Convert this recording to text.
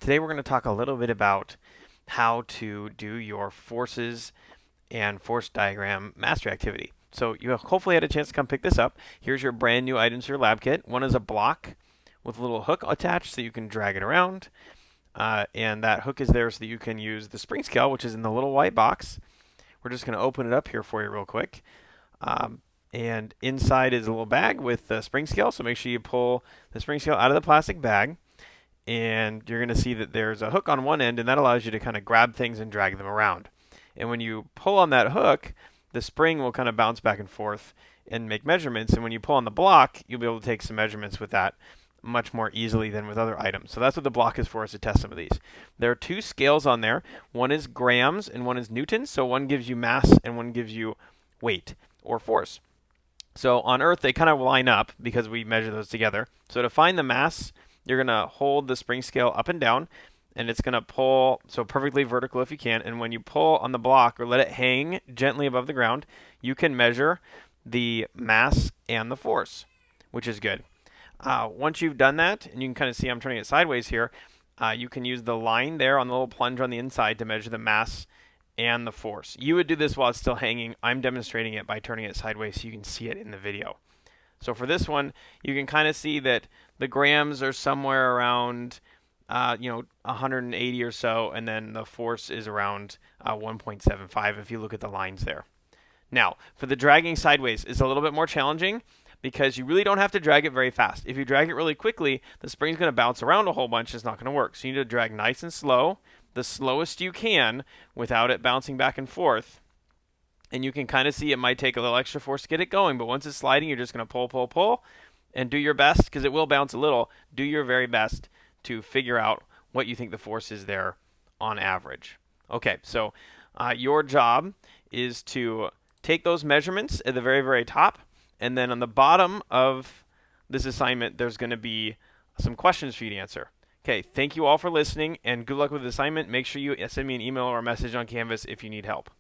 Today we're going to talk a little bit about how to do your forces and force diagram mastery activity. So you have hopefully had a chance to come pick this up. Here's your brand new items for your lab kit. One is a block with a little hook attached so you can drag it around. And that hook is there so that you can use the spring scale, which is in the little white box. We're just going to open it up here for you real quick. And inside is a little bag with the spring scale, so make sure you pull the spring scale out of the plastic bag. And you're going to see that there's a hook on one end, and that allows you to kind of grab things and drag them around. And when you pull on that hook, the spring will kind of bounce back and forth and make measurements. And when you pull on the block, you'll be able to take some measurements with that much more easily than with other items. So that's what the block is for, is to test some of these. There are two scales on there. One is grams and one is newtons. So one gives you mass and one gives you weight or force. So on Earth, they kind of line up because we measure those together. So to find the mass, you're going to hold the spring scale up and down, and it's going to pull, so perfectly vertical if you can. And when you pull on the block or let it hang gently above the ground, you can measure the mass and the force, which is good. Once you've done that, and you can kind of see I'm turning it sideways here, you can use the line there on the little plunger on the inside to measure the mass and the force. You would do this while it's still hanging. I'm demonstrating it by turning it sideways so you can see it in the video. So for this one, you can kind of see that the grams are somewhere around 180 or so, and then the force is around 1.75 if you look at the lines there. Now, for the dragging sideways, it's a little bit more challenging because you really don't have to drag it very fast. If you drag it really quickly, the spring's going to bounce around a whole bunch. It's not going to work. So you need to drag nice and slow, the slowest you can, without it bouncing back and forth. And you can kind of see it might take a little extra force to get it going, but once it's sliding, you're just going to pull, pull, pull, and do your best, because it will bounce a little. Do your very best to figure out what you think the force is there on average. Okay, so your job is to take those measurements at the very, very top, and then on the bottom of this assignment, there's going to be some questions for you to answer. Okay, thank you all for listening, and good luck with the assignment. Make sure you send me an email or a message on Canvas if you need help.